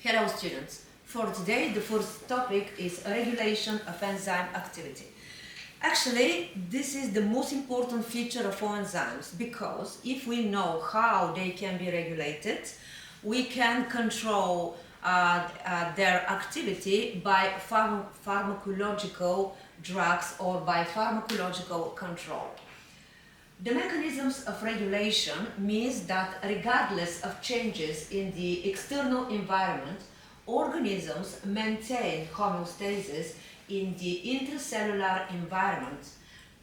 Hello students, for today the first topic is regulation of enzyme activity. Actually, this is the most important feature of all enzymes because if we know how they can be regulated, we can control their activity by pharmacological drugs or by pharmacological control. The mechanisms of regulation means that regardless of changes in the external environment, organisms maintain homeostasis in the intercellular environment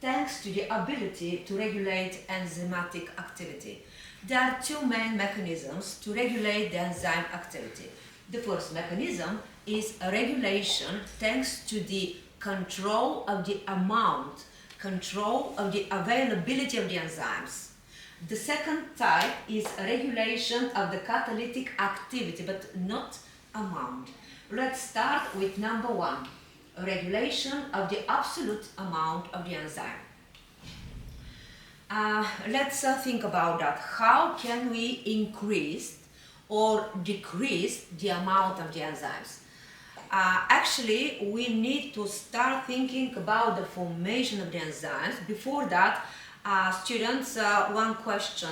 thanks to the ability to regulate enzymatic activity. There are two main mechanisms to regulate the enzyme activity. The first mechanism is a regulation thanks to the control of the amount, control of the availability of the enzymes. The second type is a regulation of the catalytic activity, but not amount. Let's start with number one, a regulation of the absolute amount of the enzyme. Let's think about that. How can we increase or decrease the amount of the enzymes? Actually, we need to start thinking about the formation of the enzymes. Before that, students, one question.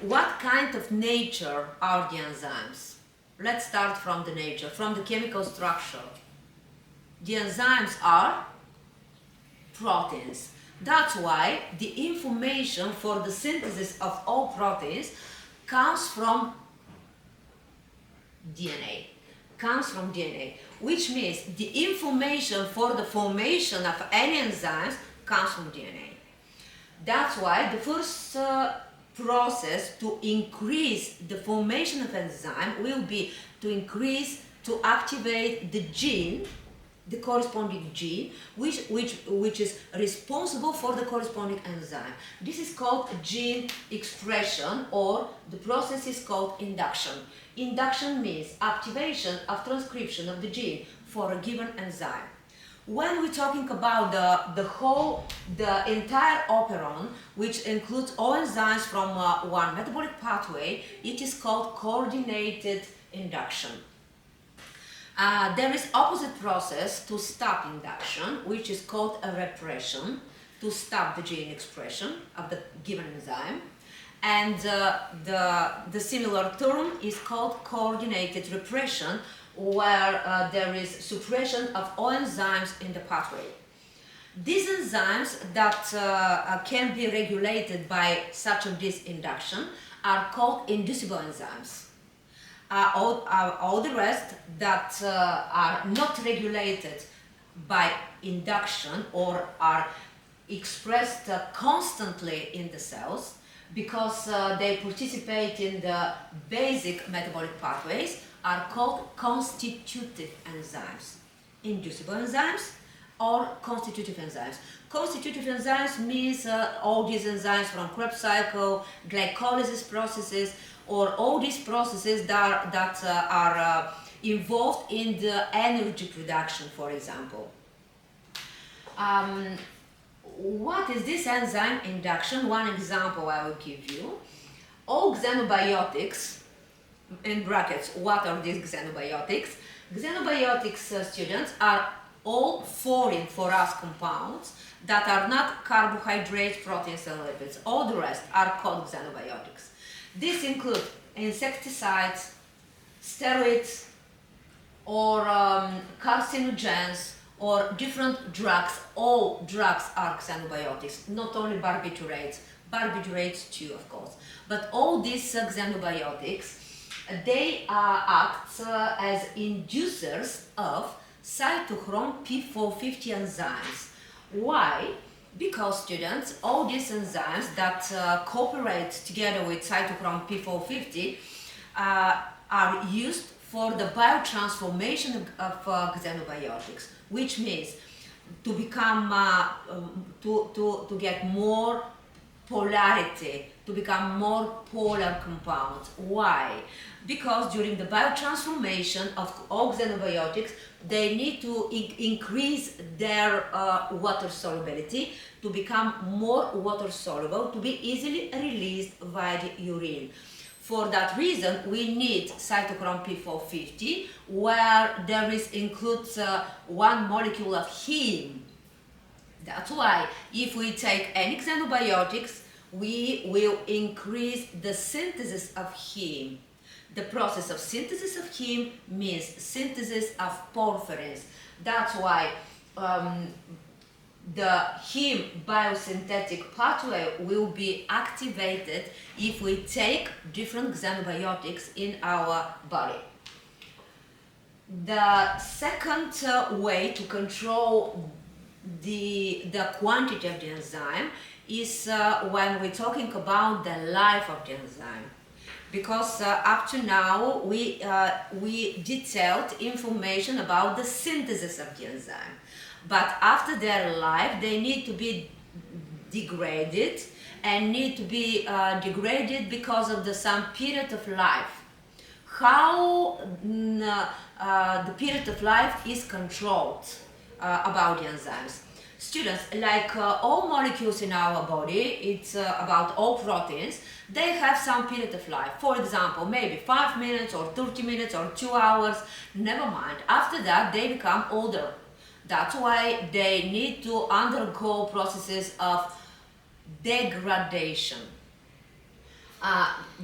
What kind of nature are the enzymes? Let's start from the nature, from the chemical structure. The enzymes are proteins. That's why the information for the synthesis of all proteins comes from DNA. Which means the information for the formation of any enzymes comes from DNA. That's why the first process to increase the formation of enzyme will be to activate the gene, the corresponding gene, which is responsible for the corresponding enzyme. This is called gene expression, or the process is called induction. Induction means activation of transcription of the gene for a given enzyme. When we're talking about the entire operon, which includes all enzymes from one metabolic pathway, it is called coordinated induction. There is opposite process to stop induction, which is called a repression, to stop the gene expression of the given enzyme. And the similar term is called coordinated repression, where there is suppression of all enzymes in the pathway. These enzymes that can be regulated by such of this induction are called inducible enzymes. All the rest that are not regulated by induction or are expressed constantly in the cells because they participate in the basic metabolic pathways are called constitutive enzymes. Inducible enzymes or constitutive enzymes. Constitutive enzymes means all these enzymes from Krebs cycle, glycolysis processes, or all these processes that are involved in the energy production, for example. What is this enzyme induction? One example I will give you. All xenobiotics, in brackets, what are these xenobiotics? Xenobiotics, students, are all foreign for us compounds that are not carbohydrates, proteins and lipids. All the rest are called xenobiotics. These include insecticides, steroids, or carcinogens, or different drugs. All drugs are xenobiotics, not only barbiturates, barbiturates too, of course. But all these xenobiotics, they act as inducers of cytochrome P450 enzymes. Why? Because, students, all these enzymes that cooperate together with cytochrome P450 are used for the biotransformation of xenobiotics, which means to become to get more polarity, to become more polar compounds. Why? Because during the biotransformation of all xenobiotics, they need to increase their water solubility to become more water soluble, to be easily released via the urine. For that reason, we need cytochrome P450, where there includes one molecule of heme. That's why if we take any xenobiotics, we will increase the synthesis of heme. The process of synthesis of heme means synthesis of porphyrins. That's why the heme biosynthetic pathway will be activated if we take different xenobiotics in our body. The second way to control the quantity of the enzyme is when we're talking about the life of the enzyme. Because up to now we detailed information about the synthesis of the enzyme. But after their life, they need to be degraded and need to be degraded because of some period of life. How the period of life is controlled about the enzymes. Students, like all molecules in our body, it's about all proteins, they have some period of life. For example, maybe 5 minutes or 30 minutes or 2 hours, never mind. After that, they become older. That's why they need to undergo processes of degradation.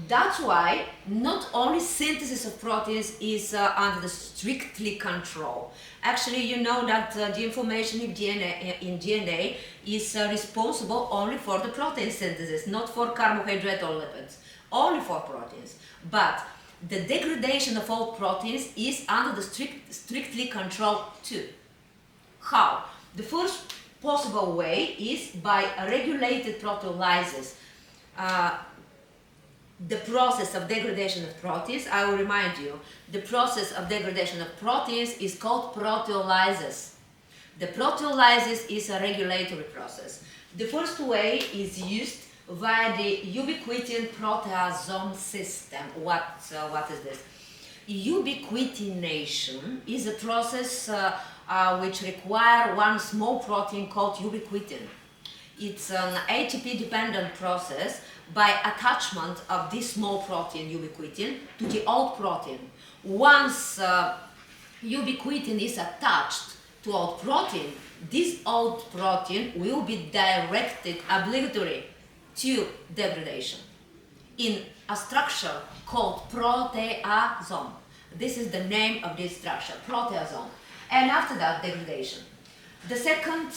That's why not only synthesis of proteins is under the strictly control. Actually, you know that the information in DNA is responsible only for the protein synthesis, not for carbohydrate or lipids, only for proteins. But the degradation of all proteins is under the strictly control too. How? The first possible way is by a regulated proteolysis. The process of degradation of proteins, I will remind you, the process of degradation of proteins is called proteolysis. The proteolysis is a regulatory process. The first way is used via the ubiquitin proteasome system. What is this? Ubiquitination is a process which requires one small protein called ubiquitin. It's an ATP-dependent process by attachment of this small protein, ubiquitin, to the old protein. Once ubiquitin is attached to old protein, this old protein will be directed obligatory to degradation in a structure called proteasome. This is the name of this structure, proteasome. And after that, degradation. The second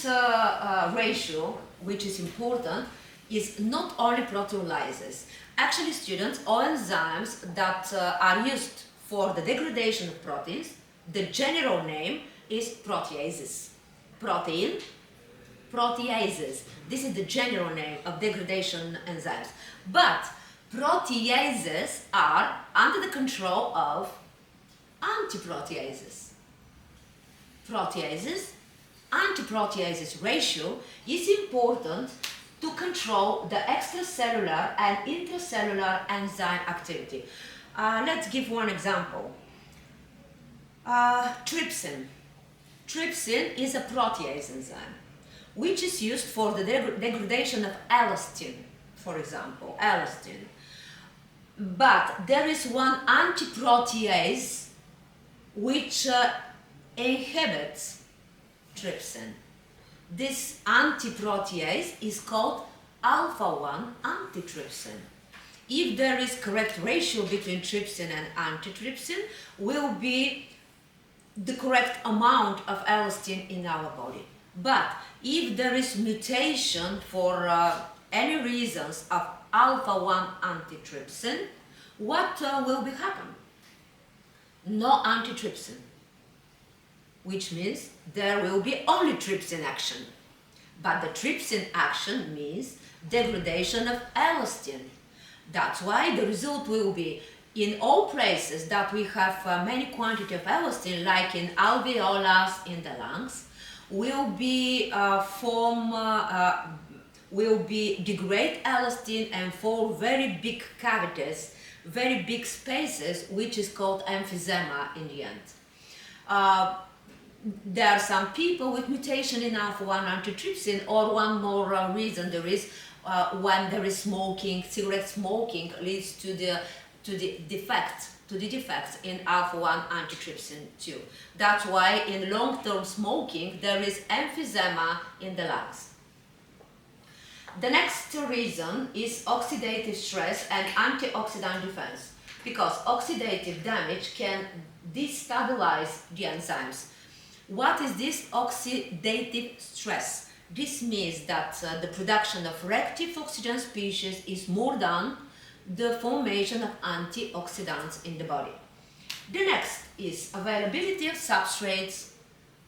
ratio, which is important, is not only proteolysis. Actually, students, all enzymes that are used for the degradation of proteins, the general name is proteases. Proteases. This is the general name of degradation enzymes. But proteases are under the control of antiproteases. Proteases, antiproteases ratio is important to control the extracellular and intracellular enzyme activity. Let's give one example. Trypsin. Trypsin is a protease enzyme, which is used for the degradation of elastin, for example, elastin. But there is one antiprotease which inhibits trypsin. This antiprotease is called alpha-1 antitrypsin. If there is correct ratio between trypsin and antitrypsin, will be the correct amount of elastin in our body. But if there is mutation for any reasons of alpha-1 antitrypsin, what will be happen? No antitrypsin, which means there will be only trypsin action. But the trypsin action means degradation of elastin. That's why the result will be in all places that we have many quantity of elastin, like in alveolus in the lungs, will be degrade elastin and form very big cavities, very big spaces, which is called emphysema in the end. There are some people with mutation in alpha-1 antitrypsin, or one more reason there is when there is smoking, cigarette smoking leads to the to the defects in alpha-1 antitrypsin 2. That's why in long-term smoking there is emphysema in the lungs. The next reason is oxidative stress and antioxidant defense, because oxidative damage can destabilize the enzymes. What is this oxidative stress? This means that the production of reactive oxygen species is more than the formation of antioxidants in the body. The next is availability of substrates,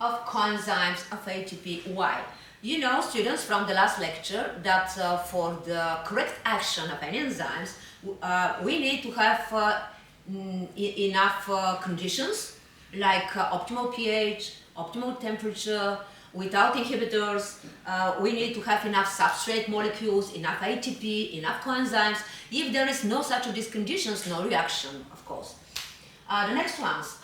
of coenzymes, of ATP. Why? You know, students, from the last lecture that for the correct action of any enzymes, we need to have enough conditions like optimal pH, optimal temperature. Without inhibitors, we need to have enough substrate molecules, enough ATP, enough coenzymes. If there is no such of these conditions, no reaction, of course. The next ones.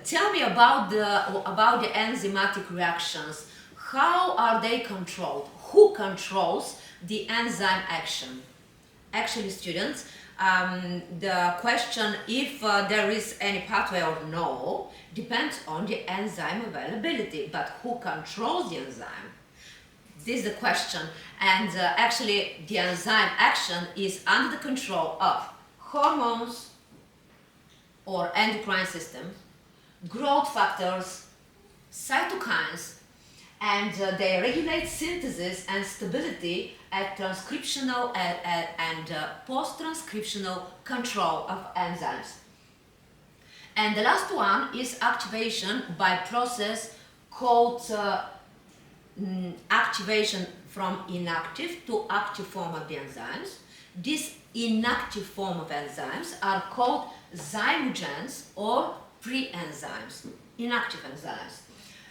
Tell me about the enzymatic reactions. How are they controlled? Who controls the enzyme action? Actually, students, the question if there is any pathway or no depends on the enzyme availability, but who controls the enzyme? This is the question, and actually the enzyme action is under the control of hormones or endocrine system, growth factors, cytokines, and they regulate synthesis and stability at transcriptional and post-transcriptional control of enzymes. And the last one is activation by process called activation from inactive to active form of the enzymes. These inactive form of enzymes are called zymogens or pre-enzymes, inactive enzymes.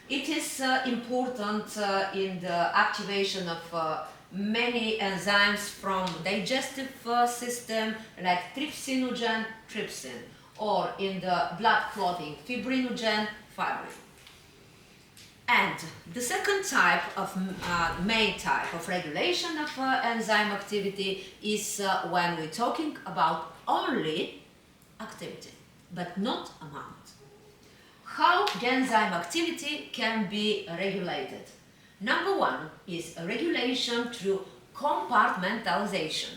It is important in the activation of many enzymes from digestive system like trypsinogen, trypsin, or in the blood clotting fibrinogen, fibrin. And the second type of main type of regulation of enzyme activity is when we're talking about only activity, but not amount. How the enzyme activity can be regulated? Number one is regulation through compartmentalization.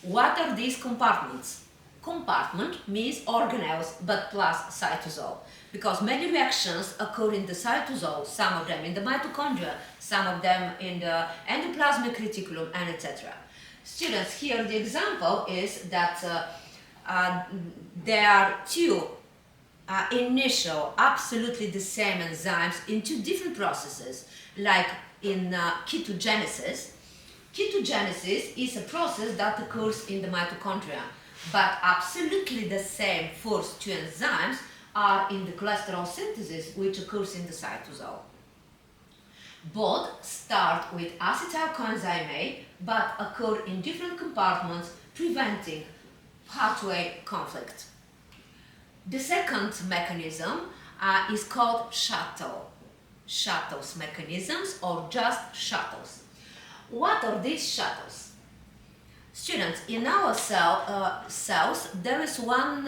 What are these compartments? Compartment means organelles but plus cytosol, because many reactions occur in the cytosol, some of them in the mitochondria, some of them in the endoplasmic reticulum, and etc. Students, here the example is that there are two initial absolutely the same enzymes in two different processes, like in ketogenesis. Ketogenesis is a process that occurs in the mitochondria, but absolutely the same first two enzymes are in the cholesterol synthesis, which occurs in the cytosol. Both start with acetyl coenzyme A, but occur in different compartments, preventing pathway conflict. The second mechanism is called shuttle. Shuttles mechanisms, or just shuttles. What are these shuttles? Students, in our cells there is one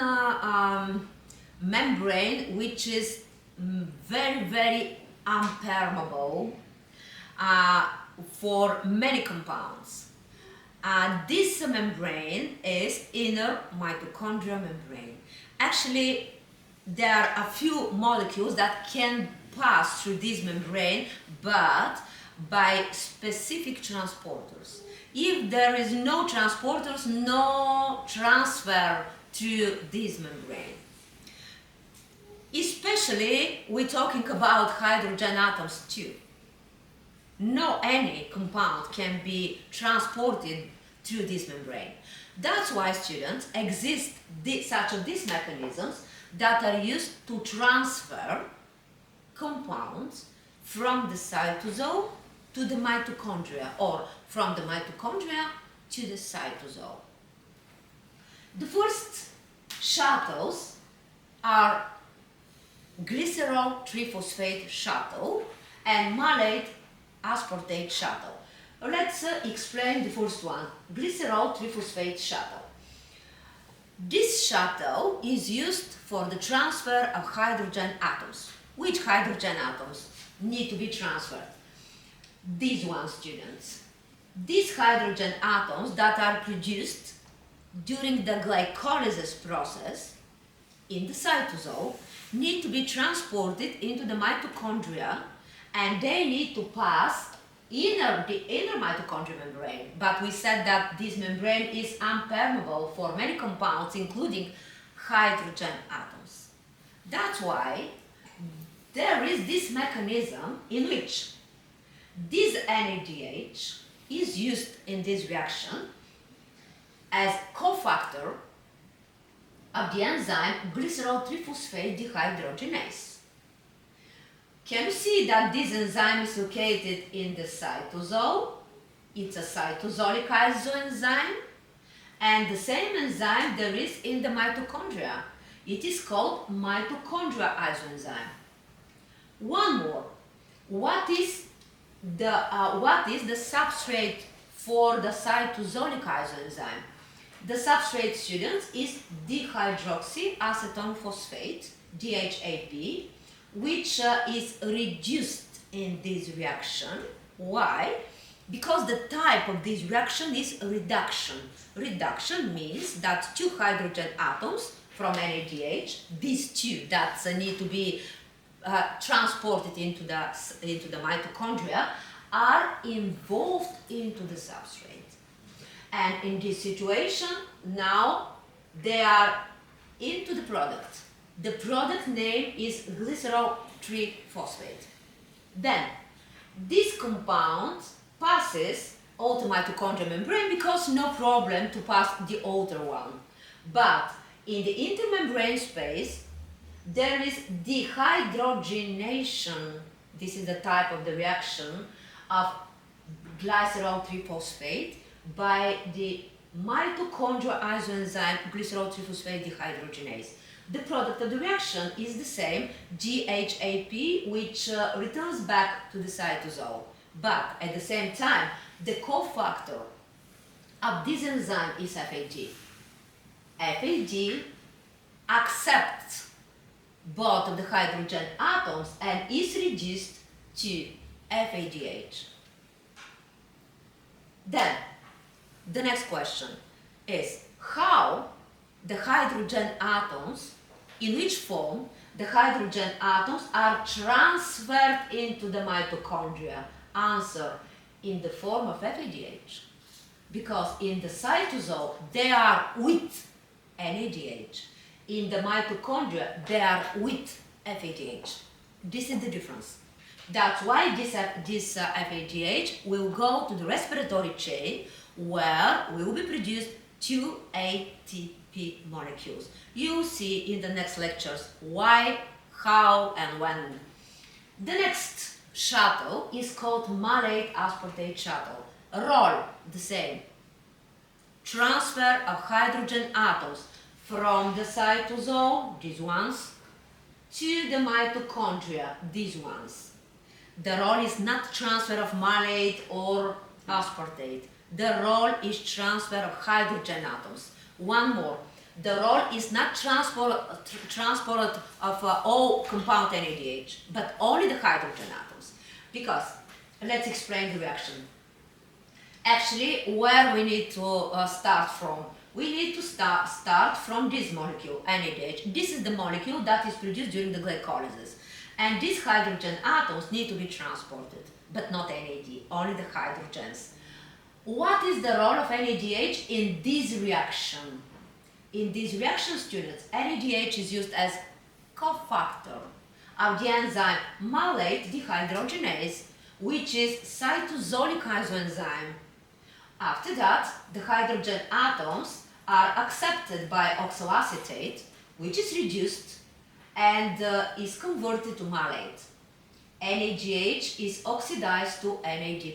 membrane which is very, very impermeable for many compounds. This membrane is inner mitochondrial membrane. Actually, there are a few molecules that can pass through this membrane, but by specific transporters. If there is no transporters, no transfer to this membrane. Especially, we're talking about hydrogen atoms too. No any compound can be transported through this membrane. That's why, students, exist such of these mechanisms that are used to transfer compounds from the cytosol to the mitochondria, or from the mitochondria to the cytosol. The first shuttles are glycerol triphosphate shuttle and malate aspartate shuttle. Let's explain the first one, glycerol triphosphate shuttle. This shuttle is used for the transfer of hydrogen atoms. Which hydrogen atoms need to be transferred? These ones, students. These hydrogen atoms that are produced during the glycolysis process in the cytosol need to be transported into the mitochondria, and they need to pass the inner mitochondrial membrane. But we said that this membrane is impermeable for many compounds, including hydrogen atoms. That's why there is this mechanism in which this NADH is used in this reaction as cofactor of the enzyme glycerol triphosphate dehydrogenase. Can you see that this enzyme is located in the cytosol? It's a cytosolic isoenzyme, and the same enzyme there is in the mitochondria. It is called mitochondrial isoenzyme. One more. What is the substrate for the cytosolic isoenzyme? The substrate, students, is dihydroxyacetone phosphate, DHAP, which is reduced in this reaction. Why? Because the type of this reaction is reduction. Reduction means that two hydrogen atoms from NADH, these two that need to be transported into the mitochondria, are involved into the substrate. And in this situation, now they are into the product. The product name is glycerol triphosphate. Then, this compound passes outer mitochondrial membrane because no problem to pass the outer one. But in the intermembrane space, there is dehydrogenation. This is the type of the reaction of glycerol triphosphate by the mitochondrial isoenzyme glycerol triphosphate dehydrogenase. The product of the reaction is the same, GHAP, which returns back to the cytosol. But at the same time, the cofactor of this enzyme is FAD. FAD accepts both of the hydrogen atoms and is reduced to FADH. Then, the next question is how the hydrogen atoms, in which form the hydrogen atoms are transferred into the mitochondria. Answer, in the form of FADH. Because in the cytosol they are with NADH. In the mitochondria they are with FADH. This is the difference. That's why this FADH will go to the respiratory chain, where will be produced 2 ATP molecules. You'll see in the next lectures why, how, and when. The next shuttle is called malate aspartate shuttle. Role the same. Transfer of hydrogen atoms from the cytosol, these ones, to the mitochondria, these ones. The role is not transfer of malate or aspartate. The role is transfer of hydrogen atoms. One more. The role is not transport of all compound NADH, but only the hydrogen atoms. Because, let's explain the reaction. Actually, where we need to start from? We need to start from this molecule, NADH. This is the molecule that is produced during the glycolysis. And these hydrogen atoms need to be transported, but not NAD, only the hydrogens. What is the role of NADH in this reaction? In this reaction, students, NADH is used as cofactor of the enzyme malate dehydrogenase, which is cytosolic isoenzyme. After that, the hydrogen atoms are accepted by oxaloacetate, which is reduced and is converted to malate. NADH is oxidized to NAD+.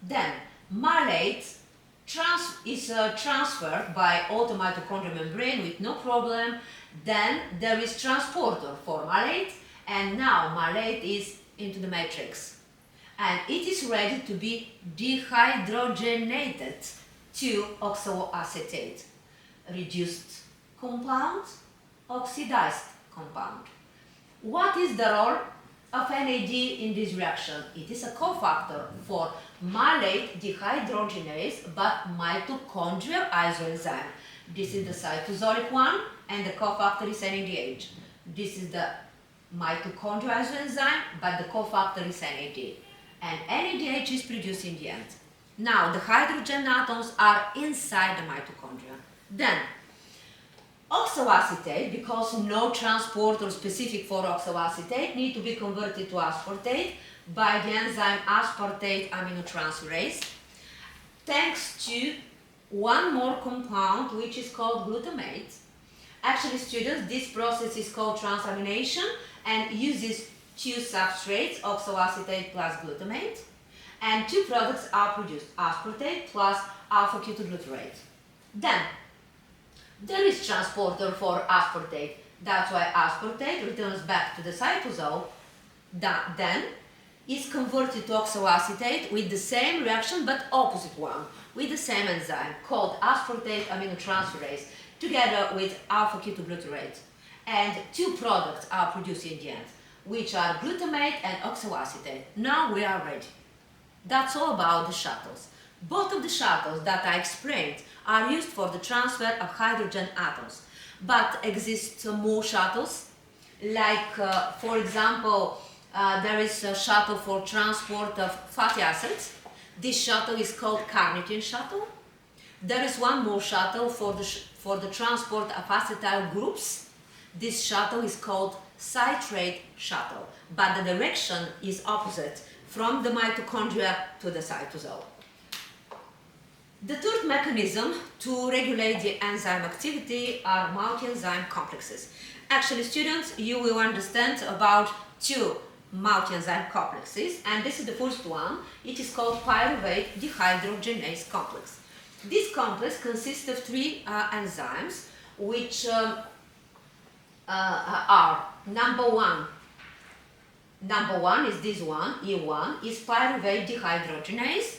Then, malate is transferred by outer mitochondrial membrane with no problem. Then there is transporter for malate, and now malate is into the matrix. and it is ready to be dehydrogenated to oxaloacetate, reduced compound, oxidized compound. What is the role of NAD in this reaction? It is a cofactor for malate dehydrogenase but mitochondrial isoenzyme. This is the cytosolic one, and the cofactor is NADH. This is the mitochondrial isoenzyme, but the cofactor is NAD. And NADH is produced in the end. Now, the hydrogen atoms are inside the mitochondria. Then, oxaloacetate, because no transporter specific for oxaloacetate need to be converted to aspartate by the enzyme aspartate aminotransferase, thanks to one more compound which is called glutamate. Actually, students, this process is called transamination and uses two substrates, oxaloacetate plus glutamate, and two products are produced, aspartate plus alpha-ketoglutarate. Then, there is transporter for aspartate. That's why aspartate returns back to the cytosol, that then is converted to oxaloacetate with the same reaction but opposite one, with the same enzyme called aspartate aminotransferase together with alpha-ketoglutarate. And two products are produced in the end, which are glutamate and oxaloacetate. Now we are ready. That's all about the shuttles. Both of the shuttles that I explained are used for the transfer of hydrogen atoms. But exist more shuttles, like for example, there is a shuttle for transport of fatty acids. This shuttle is called carnitine shuttle. There is one more shuttle for the transport of acetyl groups. This shuttle is called citrate shuttle, but the direction is opposite from the mitochondria to the cytosol. The third mechanism to regulate the enzyme activity are multienzyme complexes. Actually, students, you will understand about two multienzyme complexes, and this is the first one. It is called pyruvate dehydrogenase complex. This complex consists of three enzymes, which are number one is this one, E1, is pyruvate dehydrogenase.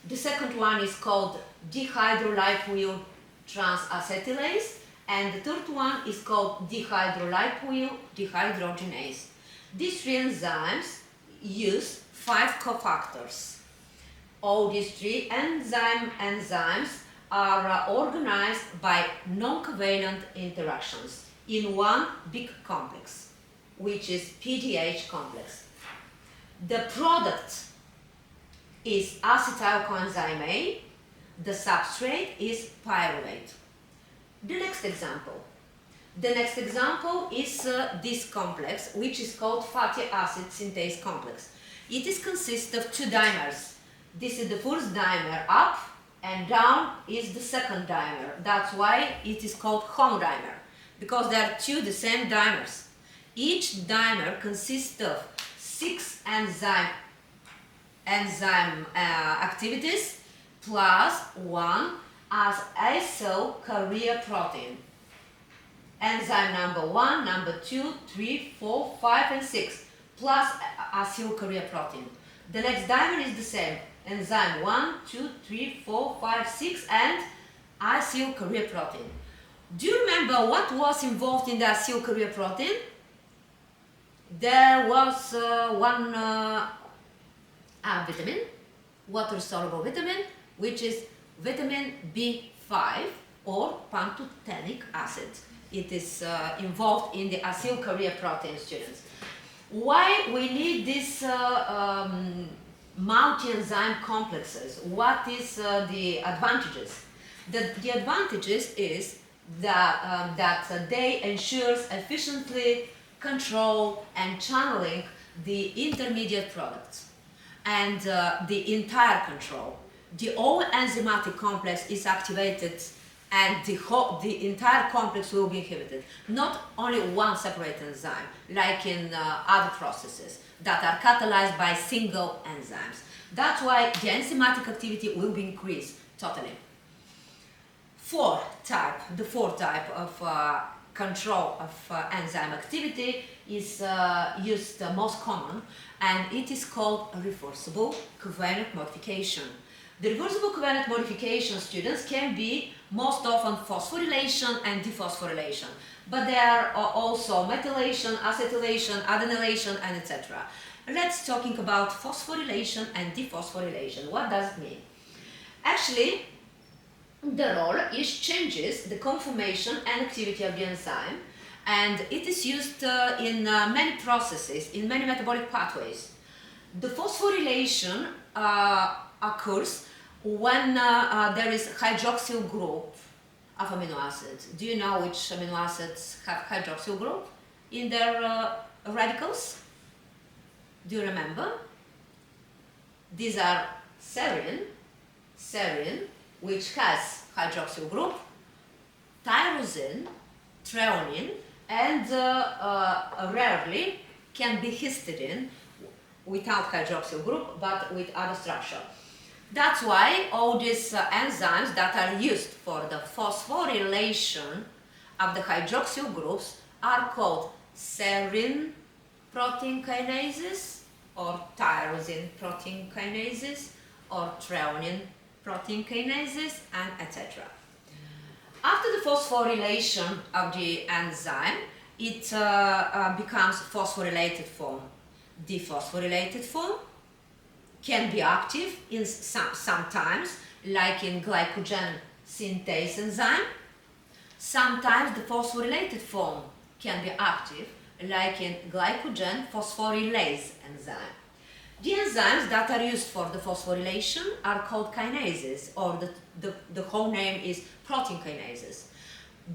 The second one is called dehydrolipoyl transacetylase, and the third one is called dehydrolipoyl dehydrogenase. These three enzymes use 5 cofactors. All these three enzymes are organized by non-covalent interactions in one big complex, which is PDH complex. The product is acetyl coenzyme A, the substrate is pyruvate. The next example is this complex, which is called fatty acid synthase complex. It is consists of two dimers. This is the first dimer up, and down is the second dimer. That's why it is called homodimer, because there are two the same dimers. Each dimer consists of 6 enzyme activities plus 1 as acyl carrier protein. Enzyme number 1, number 2, 3, 4, 5 and 6 plus acyl carrier protein. The next dimer is the same. Enzyme 1, 2, 3, 4, 5, 6 and acyl carrier protein. Do you remember what was involved in the acyl carrier protein? There was one vitamin, water-soluble vitamin, which is vitamin B5 or pantothenic acid. It is involved in the acyl carrier protein, students. Why we need these multi-enzyme complexes? What is the advantages? The advantages is that they ensure efficiently control and channeling the intermediate products and the entire control. The whole enzymatic complex is activated and the entire complex will be inhibited. Not only one separate enzyme, like in other processes that are catalyzed by single enzymes. That's why the enzymatic activity will be increased totally. The fourth type of control of enzyme activity is used most common, and it is called reversible covalent modification. The reversible covalent modification, students, can be most often phosphorylation and dephosphorylation, but there are also methylation, acetylation, adenylation, and etc. Let's talking about phosphorylation and dephosphorylation. What does it mean? Actually, the role is changes the conformation and activity of the enzyme, and it is used in many processes, in many metabolic pathways. The phosphorylation occurs when there is hydroxyl group of amino acids. Do you know which amino acids have hydroxyl group in their radicals? Do you remember? These are serine, which has hydroxyl group, tyrosine, threonine, and rarely can be histidine without hydroxyl group but with other structure. That's why all these enzymes that are used for the phosphorylation of the hydroxyl groups are called serine protein kinases, or tyrosine protein kinases, or threonine protein kinases, and etc. After the phosphorylation of the enzyme, it becomes phosphorylated form. Dephosphorylated form can be active in sometimes, like in glycogen synthase enzyme. Sometimes the phosphorylated form can be active, like in glycogen phosphorylase enzyme. The enzymes that are used for the phosphorylation are called kinases, or the whole name is protein kinases.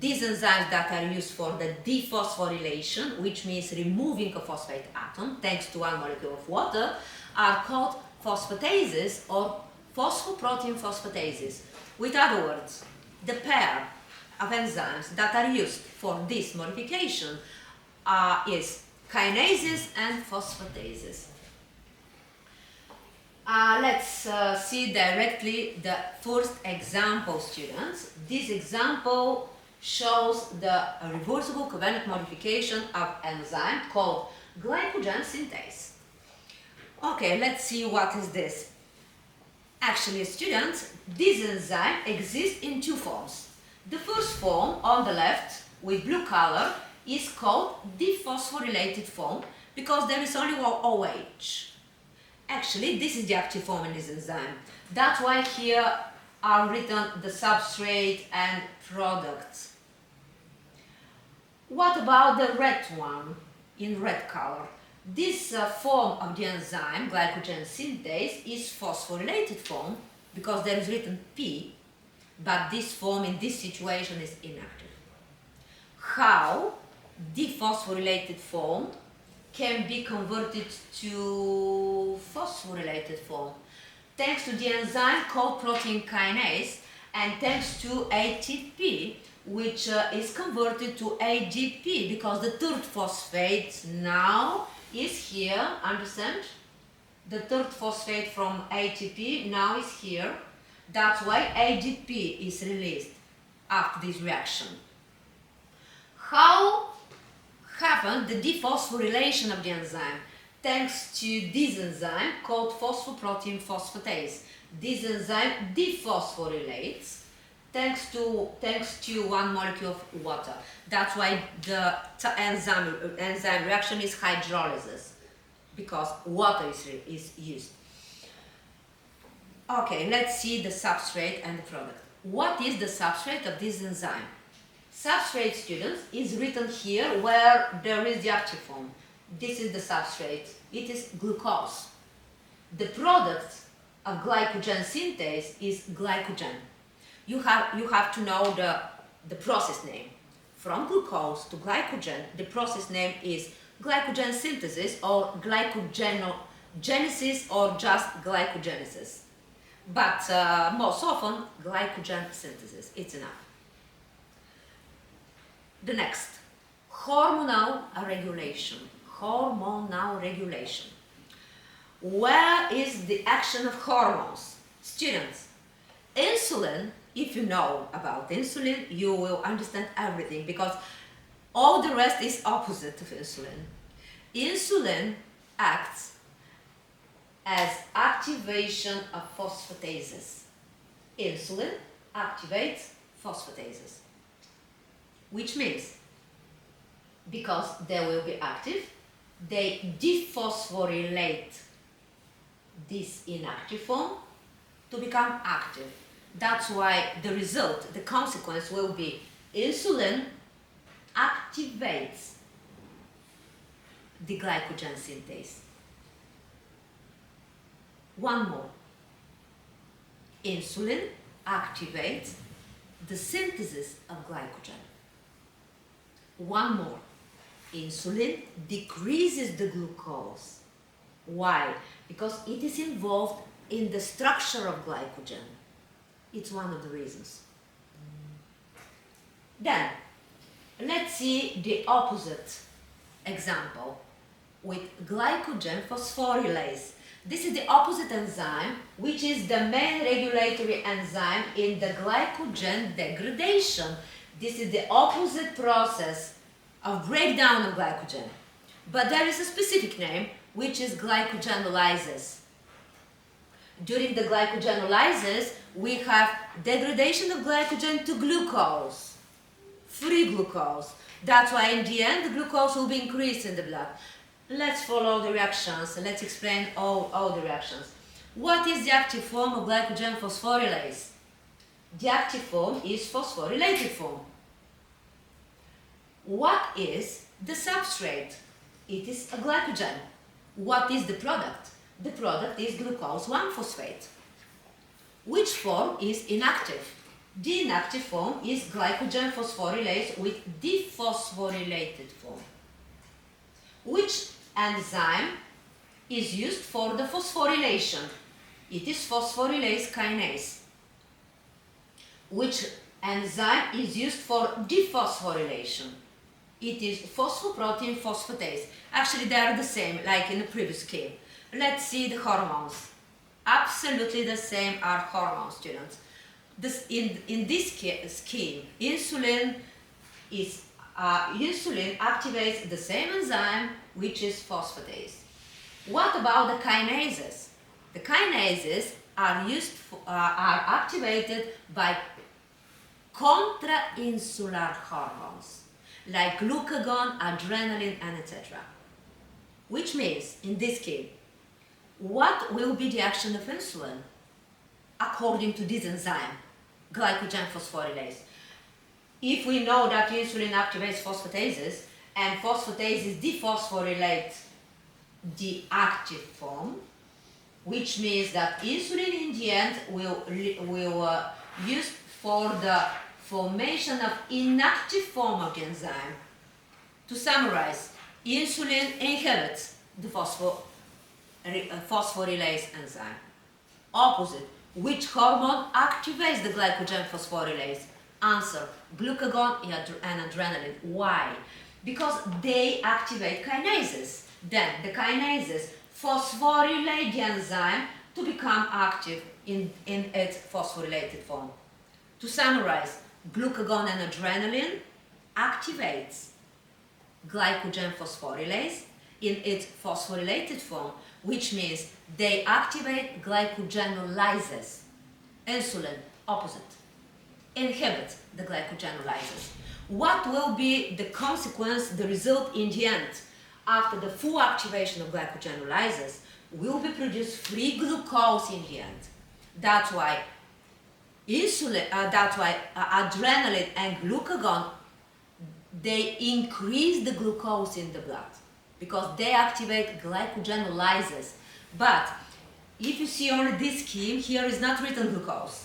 These enzymes that are used for the dephosphorylation, which means removing a phosphate atom thanks to one molecule of water, are called phosphatases or phosphoprotein phosphatases. With other words, the pair of enzymes that are used for this modification is kinases and phosphatases. Let's see directly the first example, students. This example shows the reversible covalent modification of enzyme called glycogen synthase. Okay, let's see what is this. Actually, students, this enzyme exists in two forms. The first form on the left with blue color is called dephosphorylated form because there is only one OH. Actually, this is the active form in this enzyme. That's why here are written the substrate and products. What about the red one in red color? This form of the enzyme, glycogen synthase, is phosphorylated form because there is written P, but this form in this situation is inactive. How dephosphorylated form can be converted to phosphorylated form? Thanks to the enzyme called protein kinase and thanks to ATP, which is converted to ADP because the third phosphate now is here, understand? The third phosphate from ATP now is here. That's why ADP is released after this reaction. How happened the dephosphorylation of the enzyme? Thanks to this enzyme called phosphoprotein phosphatase. This enzyme dephosphorylates thanks to one molecule of water. That's why the enzyme reaction is hydrolysis, because water is used. Okay, let's see the substrate and the product. What is the substrate of this enzyme? Substrate, students, is written here where there is the active form. This is the substrate. It is glucose. The product of glycogen synthase is glycogen. You have to know the process name. From glucose to glycogen, the process name is glycogen synthesis or glycogenogenesis or just glycogenesis. But most often, glycogen synthesis. It's enough. The next, hormonal regulation. Hormonal regulation. Where is the action of hormones? Students, insulin, if you know about insulin, you will understand everything because All the rest is opposite of insulin. Insulin acts as activation of phosphatases. Insulin activates phosphatases, which means because they will be active, they dephosphorylate this inactive form to become active. That's why the result, the consequence will be insulin activates the glycogen synthase. One more. Insulin activates the synthesis of glycogen. One more. Insulin decreases the glucose. Why? Because it is involved in the structure of glycogen. It's one of the reasons. Then, let's see the opposite example with glycogen phosphorylase. This is the opposite enzyme, which is the main regulatory enzyme in the glycogen degradation. This is the opposite process of breakdown of glycogen. But there is a specific name, which is glycogenolysis. During the glycogenolysis, we have degradation of glycogen to glucose, free glucose. That's why in the end, the glucose will be increased in the blood. Let's follow the reactions. Let's explain all the reactions. What is the active form of glycogen phosphorylase? The active form is phosphorylated form. What is the substrate? It is a glycogen. What is the product? The product is glucose 1-phosphate. Which form is inactive? The inactive form is glycogen phosphorylase with dephosphorylated form. Which enzyme is used for the phosphorylation? It is phosphorylase kinase. Which enzyme is used for dephosphorylation? It is phosphoprotein phosphatase. Actually, they are the same, like in the previous scheme. Let's see the hormones. Absolutely the same are hormones, students. In this scheme, insulin activates the same enzyme, which is phosphatase. What about the kinases? The kinases are activated by contrainsular hormones, like glucagon, adrenaline, and etc. Which means, in this scheme, what will be the action of insulin according to this enzyme, glycogen phosphorylase? If we know that insulin activates phosphatases and phosphatases dephosphorylate the active form, which means that insulin in the end will use for the formation of inactive form of the enzyme. To summarize, insulin inhibits the phosphorylase enzyme. Opposite, which hormone activates the glycogen phosphorylase? Answer, glucagon and adrenaline. Why? Because they activate kinases. Then the kinases phosphorylate the enzyme to become active in its phosphorylated form. To summarize, glucagon and adrenaline activates glycogen phosphorylase in its phosphorylated form, which means they activate glycogenolysis. Insulin, opposite, inhibits the glycogenolysis. What will be the consequence, the result in the end? After the full activation of glycogenolysis, will be produced free glucose in the end. That's why adrenaline and glucagon, they increase the glucose in the blood because they activate glycogenolysis. But if you see only this scheme, here is not written glucose.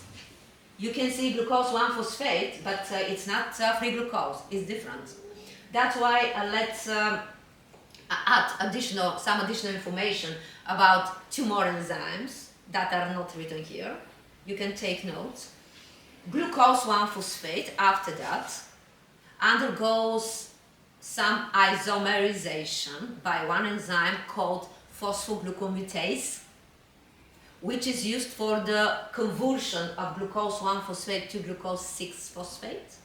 You can see glucose 1-phosphate, but it's not free glucose, it's different. That's why let's add some additional information about 2 more enzymes that are not written here. You can take notes. Glucose 1-phosphate, after that, undergoes some isomerization by one enzyme called phosphoglucosamidase, which is used for the conversion of glucose 1-phosphate to glucose 6-phosphate.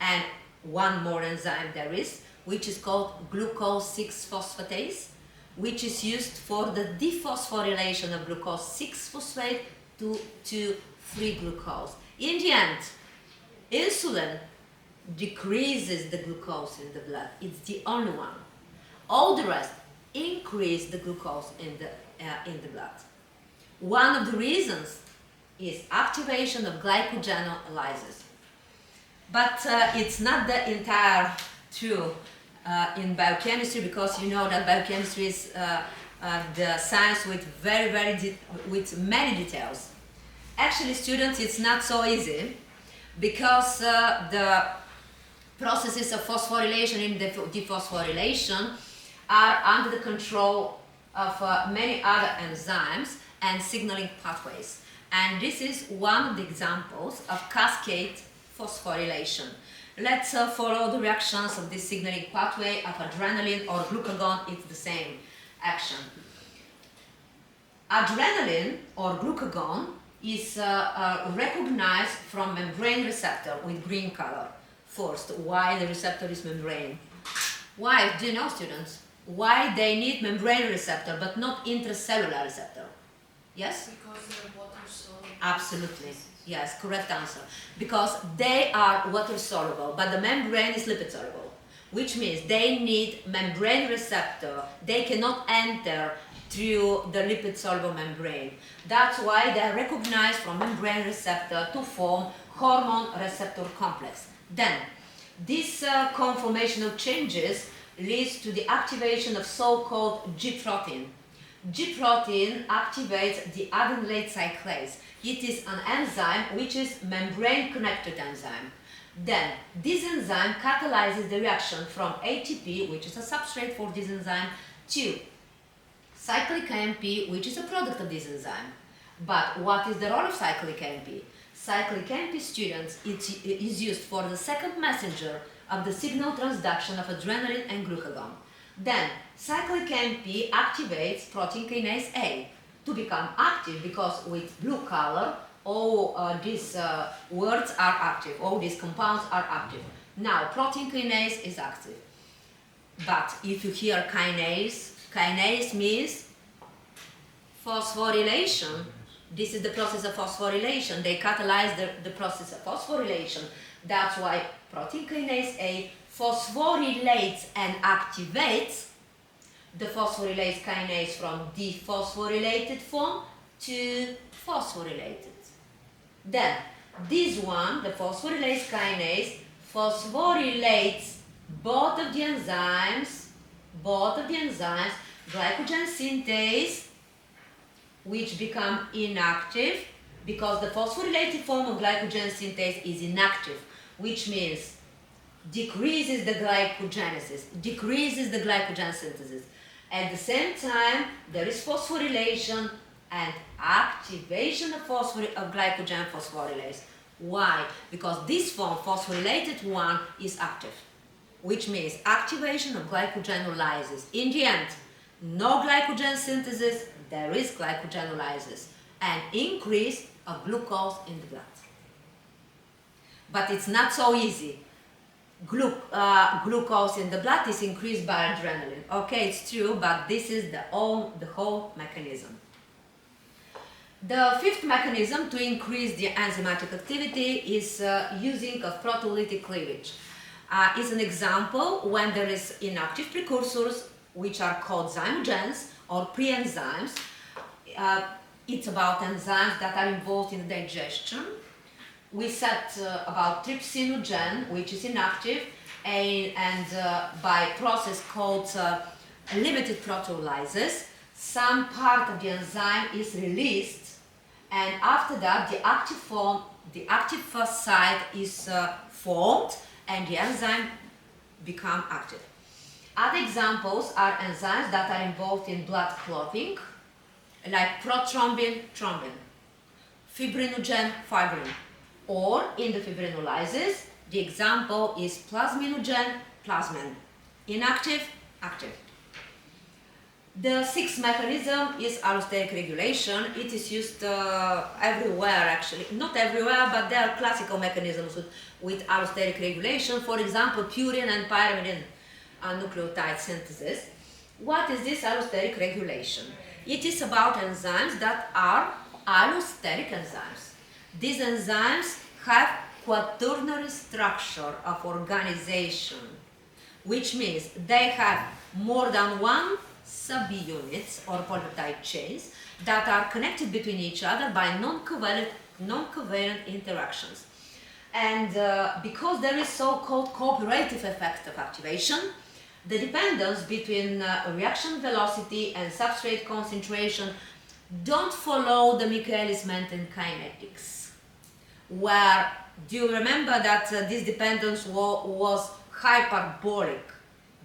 And one more enzyme there is, which is called glucose 6-phosphatase, which is used for the dephosphorylation of glucose 6-phosphate to free glucose. In the end, insulin decreases the glucose in the blood. It's the only one. All the rest increase the glucose in the blood. One of the reasons is activation of glycogenolysis. But it's not the entire true in biochemistry, because you know that biochemistry is the science with with many details. Actually, students, it's not so easy, because the processes of phosphorylation and dephosphorylation are under the control of many other enzymes and signaling pathways. And this is one of the examples of cascade phosphorylation. Let's follow the reactions of this signaling pathway of adrenaline or glucagon. It's the same action. Adrenaline or glucagon is recognized from membrane receptor with green color. First, why the receptor is membrane? Why? Do you know, students? Why they need membrane receptor but not intracellular receptor? Yes? Because they're water soluble. Absolutely. Yes, correct answer. Because they are water soluble, but the membrane is lipid soluble, which means they need membrane receptor. They cannot enter through the lipid soluble membrane. That's why they are recognized from membrane receptor to form hormone receptor complex. Then, this conformational changes leads to the activation of so-called G protein. G protein activates the adenylate cyclase. It is an enzyme which is membrane-connected enzyme. Then, this enzyme catalyzes the reaction from ATP, which is a substrate for this enzyme, to cyclic AMP, which is a product of this enzyme. But what is the role of cyclic AMP? Cyclic AMP, students, it is used for the second messenger of the signal transduction of adrenaline and glucagon. Then, cyclic AMP activates protein kinase A to become active, because with blue color, all these words are active, all these compounds are active. Now, protein kinase is active. But if you hear kinase, kinase means phosphorylation. This is the process of phosphorylation. They catalyze the process of phosphorylation. That's why protein kinase A phosphorylates and activates the phosphorylase kinase from dephosphorylated form to phosphorylated. Then, this one, the phosphorylase kinase, phosphorylates both of the enzymes, glycogen synthase, which become inactive, because the phosphorylated form of glycogen synthase is inactive, which means decreases the glycogenesis, decreases the glycogen synthesis. At the same time, there is phosphorylation and activation of glycogen phosphorylase. Why? Because this form, phosphorylated one, is active, which means activation of glycogenolysis. In the end, no glycogen synthesis, there is glycogenolysis and increase of glucose in the blood. But it's not so easy. Glucose in the blood is increased by adrenaline. Okay, it's true, but this is the whole mechanism. The fifth mechanism to increase the enzymatic activity is using of proteolytic cleavage. Is an example when there is inactive precursors, which are called zymogens or pre-enzymes. It's about enzymes that are involved in digestion. We said about trypsinogen, which is inactive, and by process called limited proteolysis, some part of the enzyme is released, and after that the active first site is formed, and the enzyme become active. Other examples are enzymes that are involved in blood clotting, like prothrombin, thrombin, fibrinogen, fibrin. Or in the fibrinolysis, the example is plasminogen, plasmin. Inactive, active. The sixth mechanism is allosteric regulation. It is used everywhere, actually. Not everywhere, but there are classical mechanisms with allosteric regulation, for example, purine and pyrimidine nucleotide synthesis. What is this allosteric regulation? It is about enzymes that are allosteric enzymes. These enzymes have quaternary structure of organization, which means they have more than one subunits or polypeptide chains that are connected between each other by non-covalent interactions. And because there is so-called cooperative effect of activation, the dependence between reaction velocity and substrate concentration don't follow the Michaelis-Menten kinetics, where, do you remember that this dependence was hyperbolic,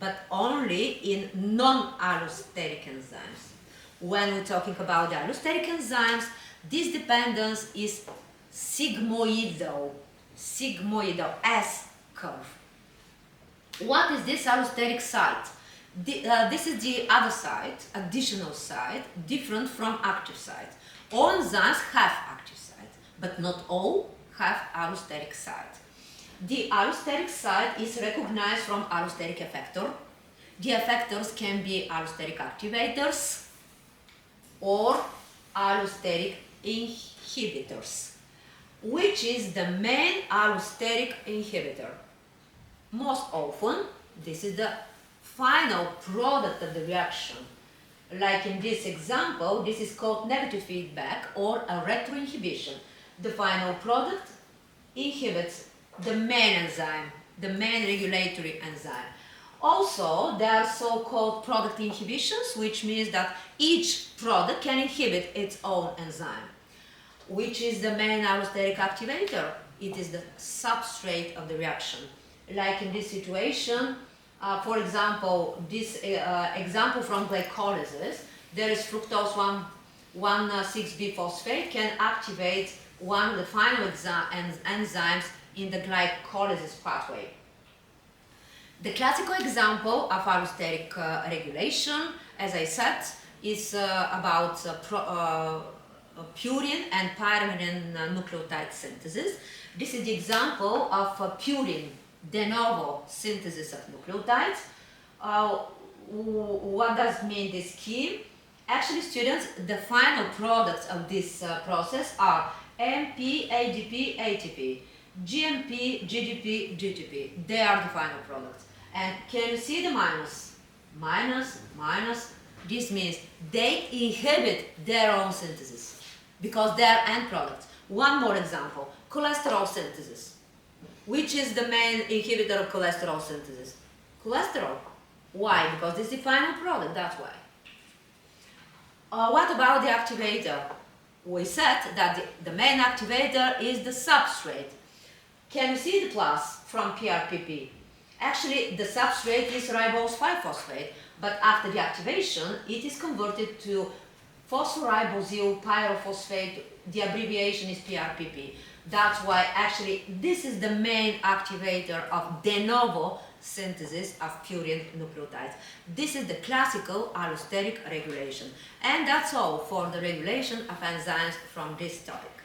but only in non-allosteric enzymes? When we're talking about the allosteric enzymes, this dependence is sigmoidal, S-curve. What is this allosteric site? This is the other site, additional site, different from active site. All enzymes have active site, but not all have allosteric site. The allosteric site is recognized from allosteric effector. The effectors can be allosteric activators or allosteric inhibitors. Which is the main allosteric inhibitor? Most often, this is the final product of the reaction. Like in this example, this is called negative feedback or a retroinhibition. The final product inhibits the main enzyme, the main regulatory enzyme. Also, there are so-called product inhibitions, which means that each product can inhibit its own enzyme. Which is the main allosteric activator? It is the substrate of the reaction. Like in this situation, for example, this example from glycolysis, there is fructose 1,6-biphosphate can activate one of the final enzymes in the glycolysis pathway. The classical example of allosteric regulation, as I said, is about purine and pyrimidine nucleotide synthesis. This is the example of purine de novo synthesis of nucleotides. What does mean this scheme? Actually, students, the final products of this process are MP, ADP, ATP, GMP, GDP, GTP. They are the final products. And can you see the minus? Minus, minus. This means they inhibit their own synthesis because they are end products. One more example, cholesterol synthesis. Which is the main inhibitor of cholesterol synthesis? Cholesterol. Why? Because this is the final product, that's why. What about the activator? We said that the main activator is the substrate. Can you see the plus from PRPP? Actually, the substrate is ribose 5-phosphate, but after the activation, it is converted to phosphoribosyl pyrophosphate. The abbreviation is PRPP. That's why actually this is the main activator of de novo synthesis of purine nucleotides. This is the classical allosteric regulation. And that's all for the regulation of enzymes from this topic.